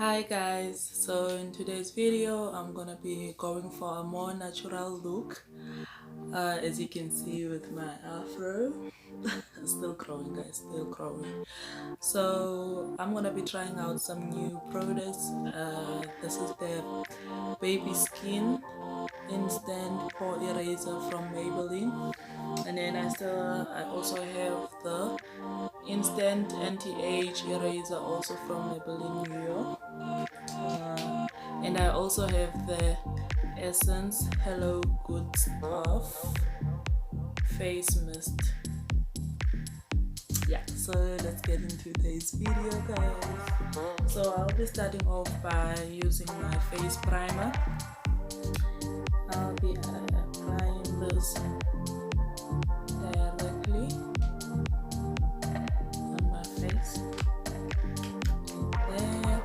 Hi guys, so in today's video I'm gonna be going for a more natural look. As you can see with my afro, still growing guys, still growing. So I'm gonna be trying out some new products. This is the Baby Skin Instant Pore Eraser from Maybelline, and then I also have the Instant Anti-Age Eraser also from Maybelline New York. And I also have the Essence Hello Good Stuff Face Mist. Yeah, so let's get into today's video guys. So I'll be starting off by using my face primer. I'll be applying this directly on my face. There.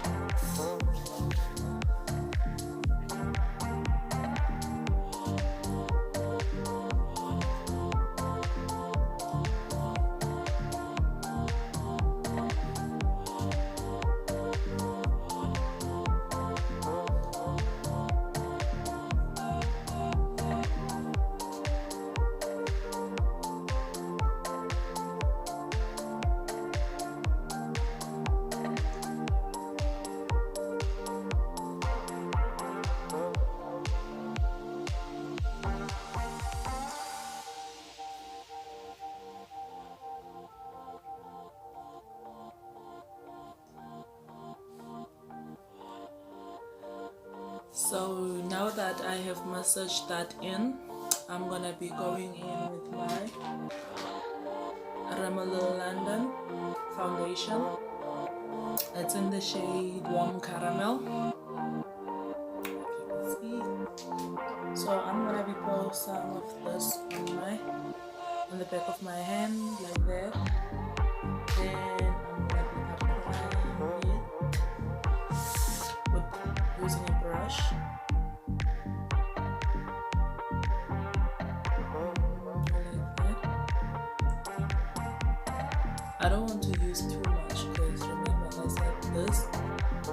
So now that I have massaged that in, I'm gonna be going in with my Rimmel London foundation. It's in the shade Warm Caramel. See. So I'm gonna be pouring some of this on the back of my hand like that. Then I'm gonna be applying it using a brush. Like that. I don't want to use too much because remember I said this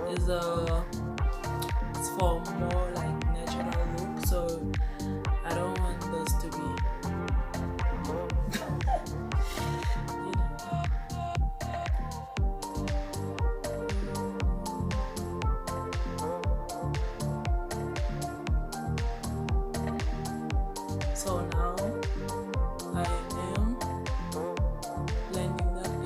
is it's for more like natural look, so I don't want this to be So now I am blending that in.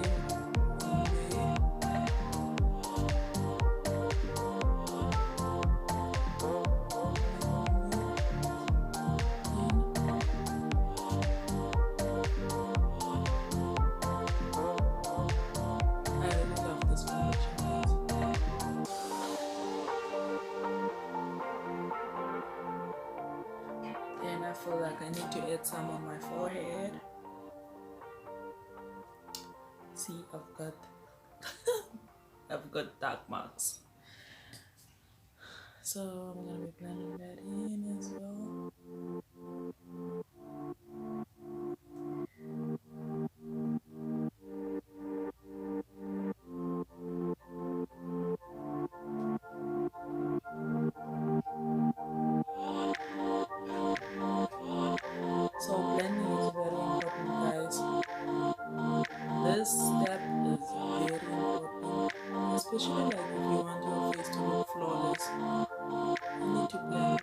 I really love this foundation, guys. And I feel like I need to add some on my forehead. See, I've got dark marks. So I'm gonna be blending that in as well. So blending is very important, guys. This step is very important, especially like if you want your face to look flawless. You need to blend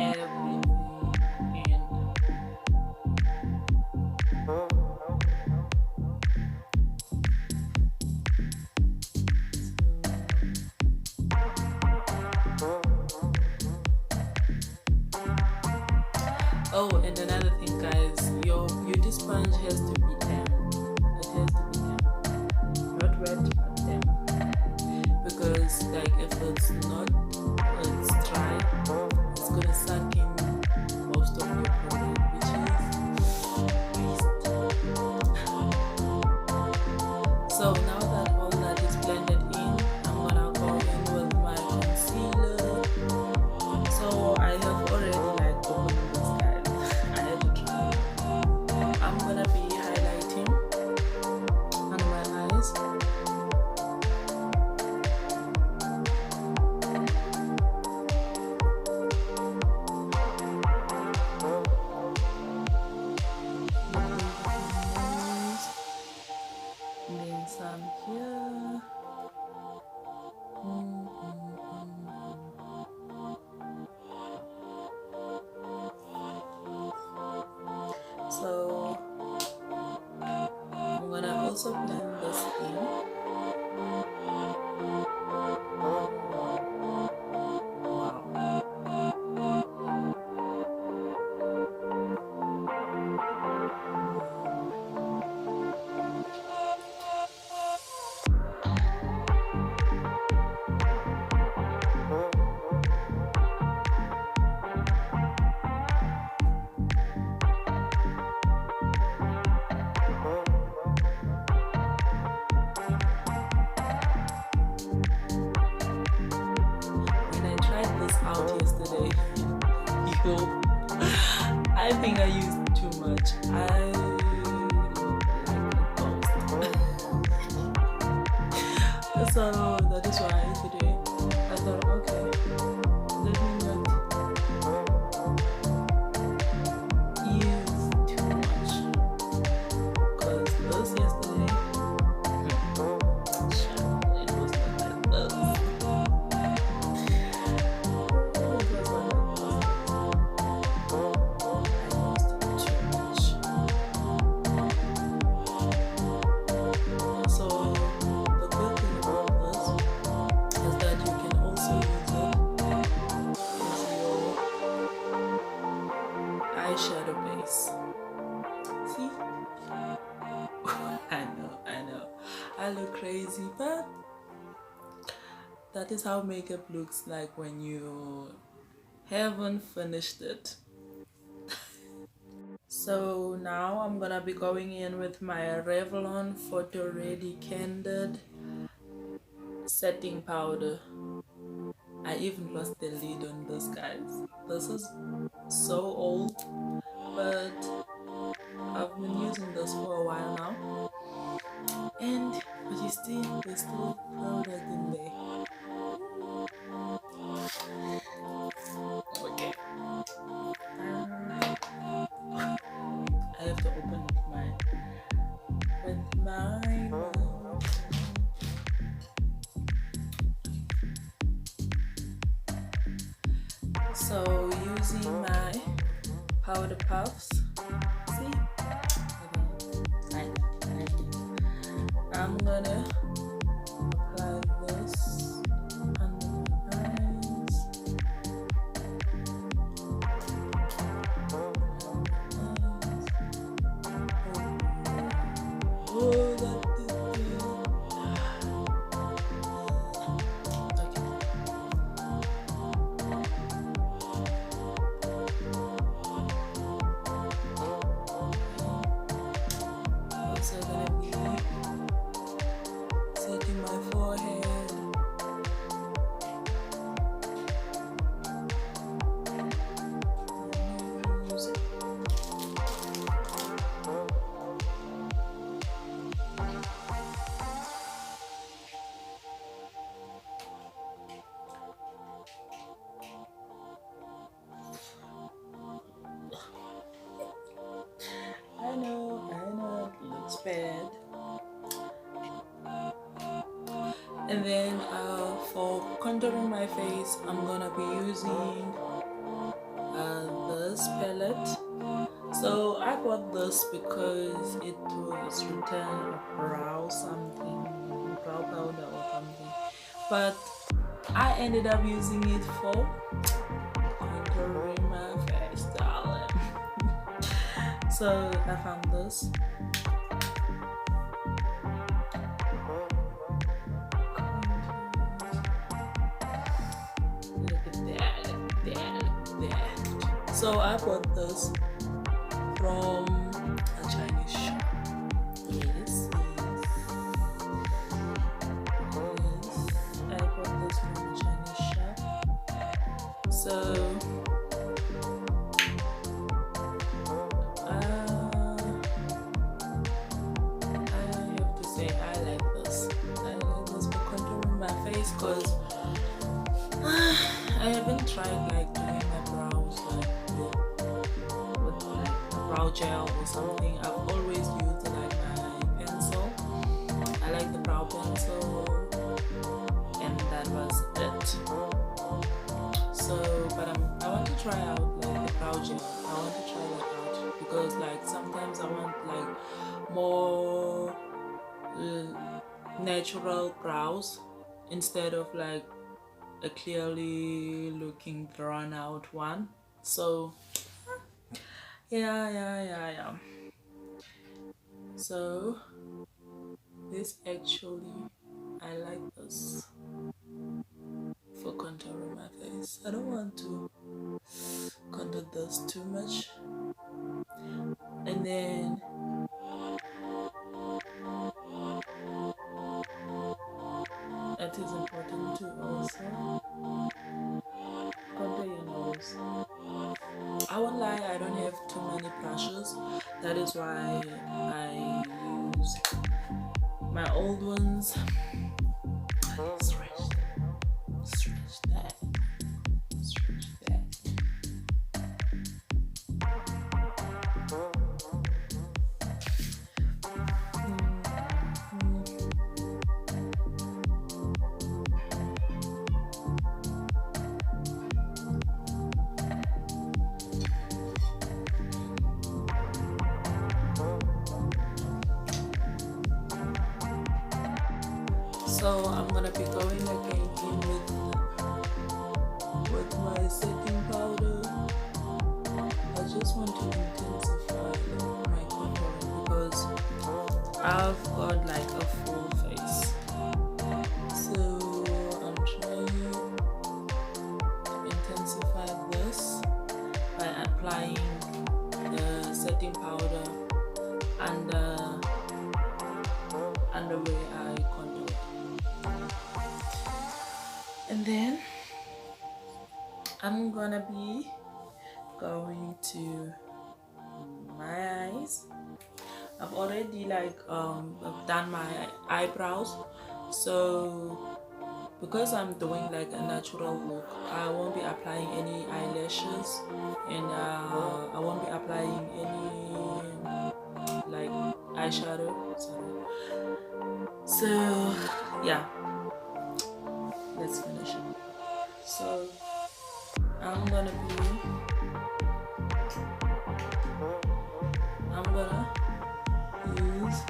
everything in. Oh, and another thing, guys, your beauty sponge has to be damp. It has to be damp, not wet, but damp. Because, like, if it's not, it's dry, it's gonna suck in most of your product, which is waste. So now that all that is blended in, I'm gonna go in with my concealer. So I have already like opened this, guys. I had to try. I'm gonna be highlighting on my eyes. also blend this in. Out yesterday. Yo, I think I used too much. I look like a ghost. So that is why today I thought, okay, let me not use too much. Because this yesterday, it was not like this. Eyeshadow base. See? I know. I look crazy, but that is how makeup looks like when you haven't finished it. So now I'm gonna be going in with my Revlon Photoready Candid setting powder. I even lost the lid on this, guys. This is so old, but I've been using this for a while now, and but you see there's still product in there. Okay, I have to open with my so using my powder puffs. See, I'm gonna apply this under my eyes. Oh, that is good. Also gonna be setting my forehead. I know, it looks bad. And then for contouring my face, I'm gonna be using this palette. So I bought this because it was written brow powder or something, but I ended up using it for contouring my face, darling. So I found this. Look at that. So I bought this from a Chinese shop. Yes. I bought this from a Chinese shop. So because I haven't tried like doing my brows with like a brow gel or something. I've always used like my pencil. I like the brow pencil, and that was it. So, but I want to try out like the brow gel. I want to try that out because like sometimes I want like more natural brows instead of like a clearly looking drawn out one. So yeah. So this actually, I like this for contouring my face. I don't want to contour this too much. And then it is important to also contour your nose. I won't lie, I don't have too many brushes. That is why I use my old ones. Stretch that. So I'm gonna be going again in with my setting powder. I just want to intensify my contouring because I've got like a full face. So I'm trying to intensify this by applying the setting powder under where I contour. And then I'm gonna be going to my eyes. I've already like I've done my eyebrows, so because I'm doing like a natural look, I won't be applying any eyelashes, and I won't be applying any like eyeshadow. So yeah, let's finish it. So I'm gonna use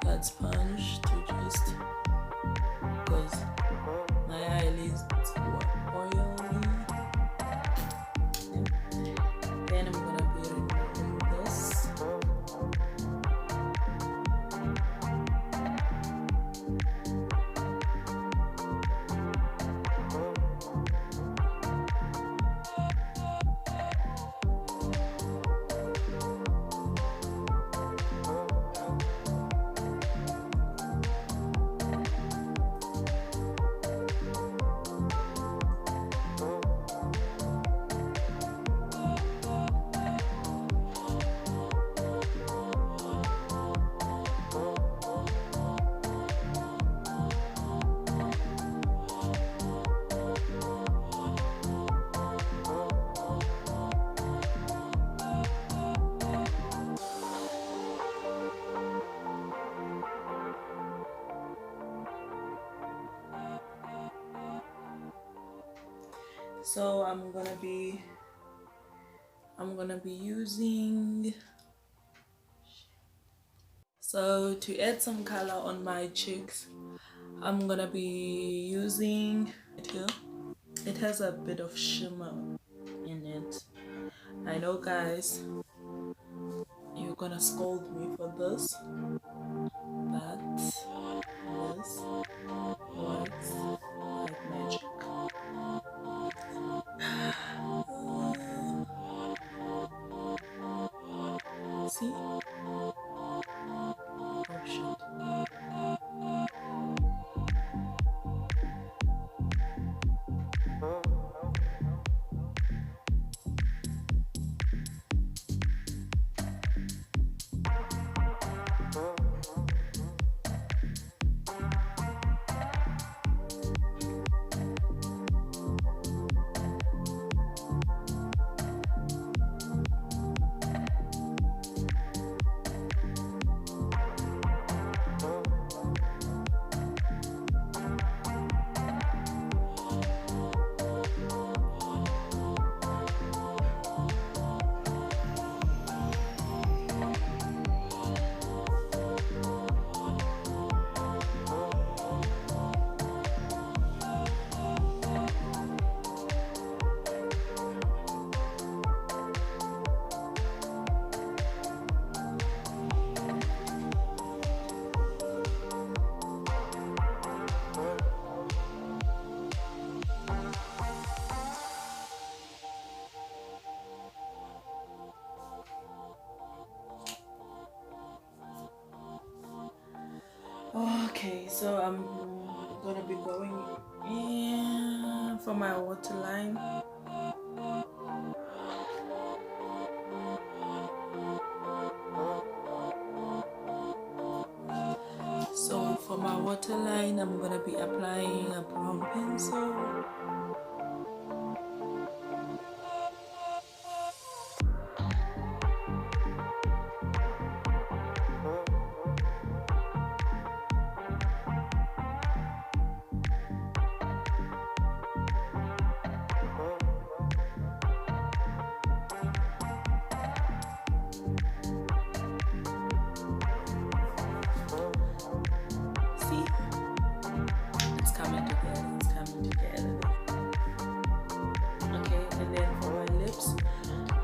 that sponge to just, because my eyelids were oily. Then I'm gonna be removing this. So I'm gonna be using, so to add some color on my cheeks, I'm gonna be using it here. It has a bit of shimmer in it. I know guys, you're gonna scold me for this, but this works like magic. See? Oh shit. So I'm gonna be going in for my waterline. So for my waterline, I'm gonna be applying a brown pencil.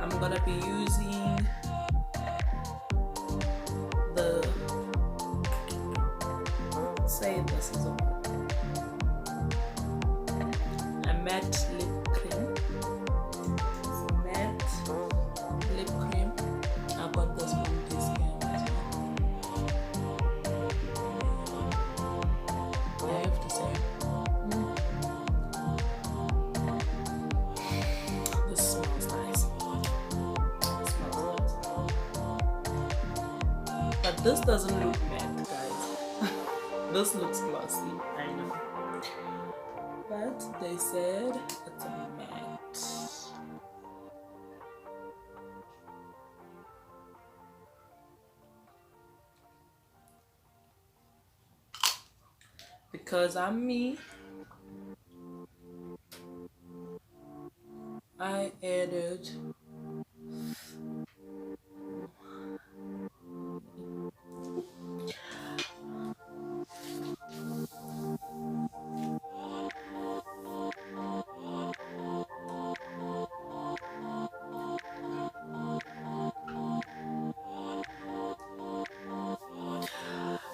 I'm gonna be using this is a matte lip cream. Matte lip cream. I got this from this game as well. I have to say, this smells nice. But this doesn't look matte, guys. This looks glossy, I know. But they said it's a matte. Because I'm me, I added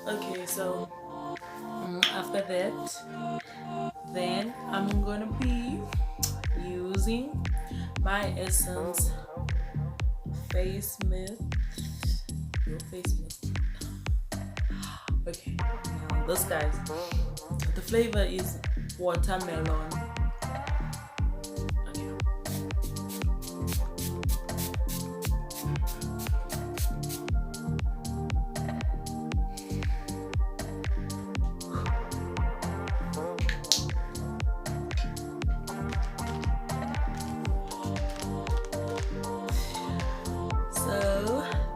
okay, so after that, then I'm gonna be using my Essence face mist. Your face mist. Okay, now this, guys, the flavor is watermelon.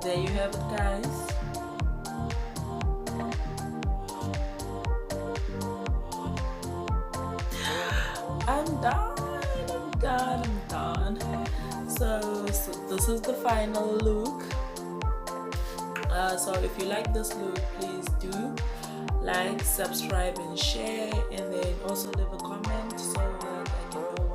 There you have it, guys. I'm done. So this is the final look. So if you like this look, please do like, subscribe and share, and then also leave a comment so that I can know